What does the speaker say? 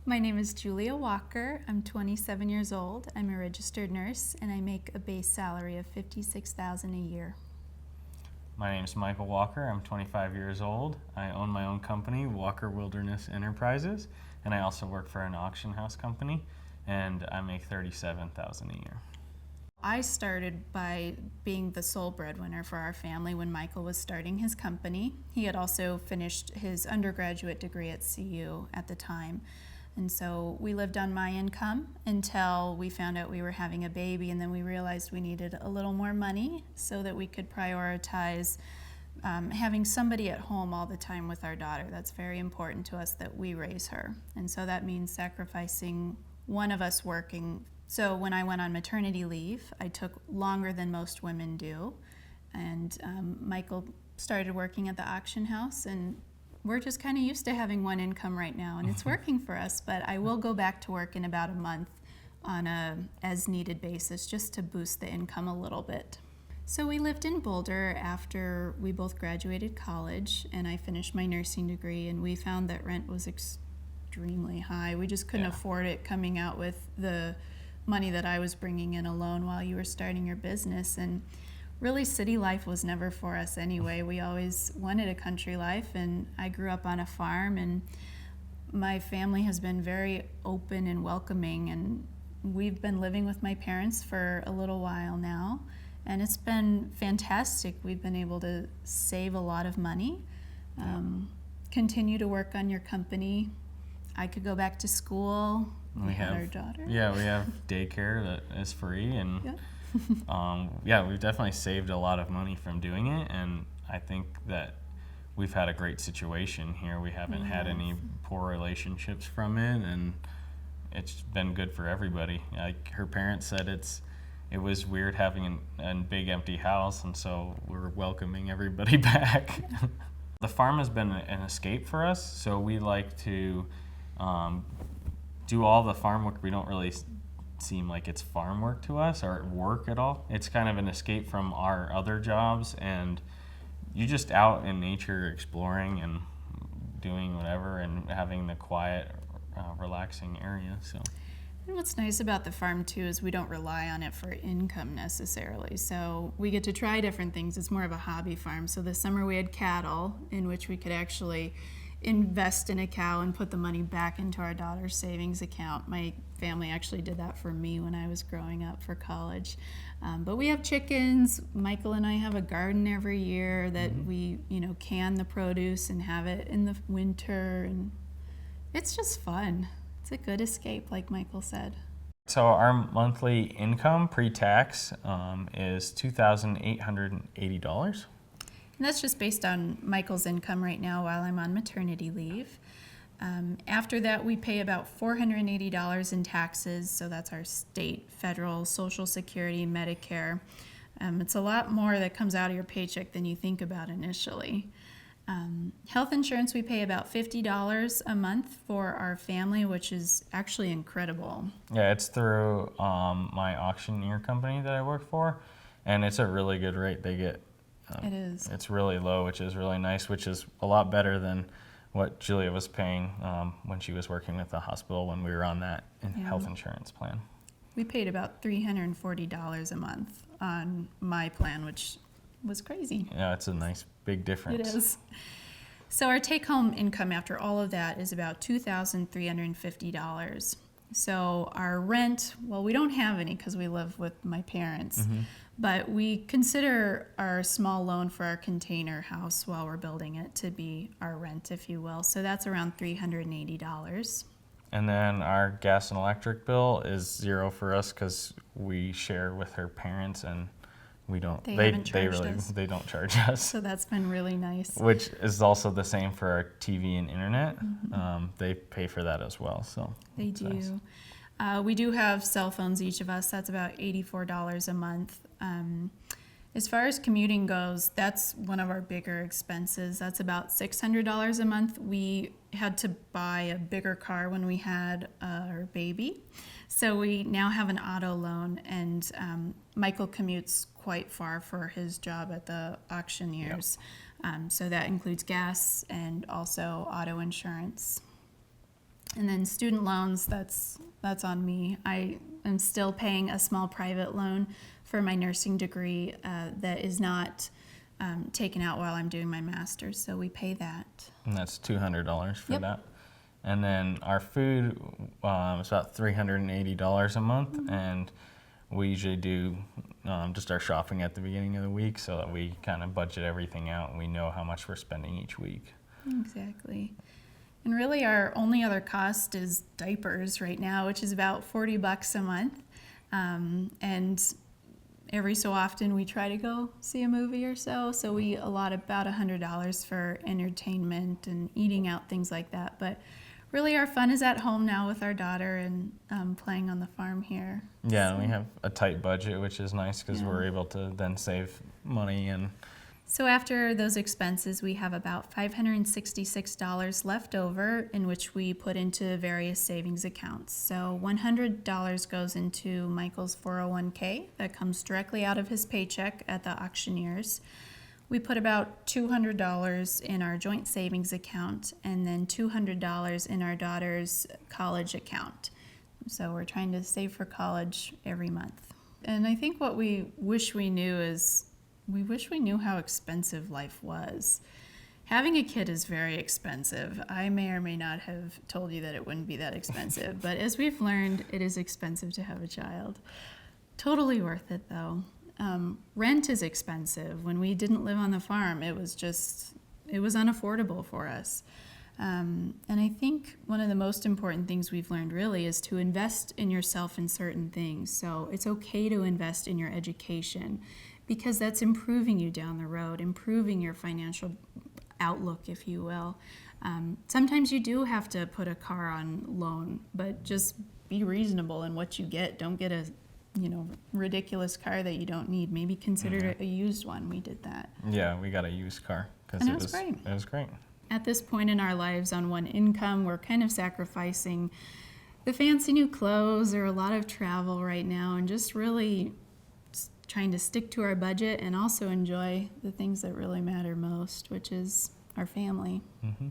My name is Julia Walker. I'm 27 years old. I'm a registered nurse, and I make a base salary of $56,000 a year. My name is Michael Walker. I'm 25 years old. I own my own company, Walker Wilderness Enterprises, and I also work for an auction house company, and I make $37,000 a year. I started by being the sole breadwinner for our family when Michael was starting his company. He had also finished his undergraduate degree at CU at the time. And so we lived on my income until we found out we were having a baby, and then we realized we needed a little more money so that we could prioritize having somebody at home all the time with our daughter. That's very important to us that we raise her. And so that means sacrificing one of us working. So when I went on maternity leave, I took longer than most women do. And Michael started working at the auction house, and we're just kind of used to having one income right now, and it's working for us. But I will go back to work in about a month on a as-needed basis just to boost the income a little bit. So we lived in Boulder after we both graduated college, and I finished my nursing degree, and we found that rent was extremely high. We just couldn't afford it coming out with the money that I was bringing in alone while you were starting your business. And really, city life was never for us anyway. We always wanted a country life, and I grew up on a farm, and my family has been very open and welcoming, and we've been living with my parents for a little while now, and it's been fantastic. We've been able to save a lot of money, continue to work on your company. I could go back to school. We have our daughter. Yeah, we have daycare that is free, and we've definitely saved a lot of money from doing it, and I think that we've had a great situation here. We haven't had any poor relationships from it, and it's been good for everybody. Like her parents said, it was weird having a big empty house, and so we're welcoming everybody back. The farm has been an escape for us, so we like to do all the farm work. We don't really seem like it's farm work to us or work at all. It's kind of an escape from our other jobs, and you're just out in nature exploring and doing whatever and having the quiet, relaxing area. So. And what's nice about the farm too is we don't rely on it for income necessarily. So we get to try different things. It's more of a hobby farm. So this summer we had cattle, in which we could actually invest in a cow and put the money back into our daughter's savings account. My family actually did that for me when I was growing up for college. But we have chickens. Michael and I have a garden every year that we, can the produce and have it in the winter, and it's just fun. It's a good escape, like Michael said. So our monthly income pre-tax is $2,880. And that's just based on Michael's income right now while I'm on maternity leave. After that, we pay about $480 in taxes, so that's our state, federal, Social Security, Medicare. It's a lot more that comes out of your paycheck than you think about initially. Health insurance, we pay about $50 a month for our family, which is actually incredible. Yeah, it's through my auctioneer company that I work for, and it's a really good rate they get. It is. It's really low, which is really nice, which is a lot better than what Julia was paying when she was working at the hospital when we were on that health insurance plan. We paid about $340 a month on my plan, which was crazy. Yeah, it's a nice big difference. It is. So our take-home income after all of that is about $2,350. So our rent, well, we don't have any because we live with my parents, but we consider our small loan for our container house while we're building it to be our rent, if you will. So that's around $380. And then our gas and electric bill is $0 for us because we share with her parents, and we don't. They don't charge us. So that's been really nice. Which is also the same for our TV and internet. They pay for that as well. So they do. Nice. We do have cell phones, each of us. That's about $84 a month. As far as commuting goes, that's one of our bigger expenses. That's about $600 a month. We had to buy a bigger car when we had our baby. So we now have an auto loan, and Michael commutes quite far for his job at the auctioneers. So that includes gas and also auto insurance. And then student loans, that's on me. I am still paying a small private loan for my nursing degree that is not taken out while I'm doing my master's, so we pay that. And that's $200 for Yep. that. And then our food is about $380 a month, and we usually do just our shopping at the beginning of the week so that we kind of budget everything out and we know how much we're spending each week. Exactly. And really our only other cost is diapers right now, which is about $40 a month. And every so often we try to go see a movie or so. So we allot about $100 for entertainment and eating out, things like that. But really our fun is at home now with our daughter and playing on the farm here. Yeah, and we have a tight budget, which is nice because Yeah. we're able to then save money. And So after those expenses, we have about $566 left over, in which we put into various savings accounts. So $100 goes into Michael's 401k that comes directly out of his paycheck at the auctioneers. We put about $200 in our joint savings account and then $200 in our daughter's college account. So we're trying to save for college every month. And I think what we wish we knew is we wish we knew how expensive life was. Having a kid is very expensive. I may or may not have told you that it wouldn't be that expensive, but as we've learned, it is expensive to have a child. Totally worth it though. Rent is expensive. When we didn't live on the farm, it was unaffordable for us. And I think one of the most important things we've learned really is to invest in yourself in certain things. So it's okay to invest in your education because that's improving you down the road, improving your financial outlook, if you will. Sometimes you do have to put a car on loan, but just be reasonable in what you get. Don't get a ridiculous car that you don't need. Maybe consider a used one. We did that. yeah, we got a used car because And it was great. It was great. At this point in our lives on one income, we're kind of sacrificing the fancy new clothes or a lot of travel right now and just really trying to stick to our budget and also enjoy the things that really matter most, which is our family. Mm-hmm.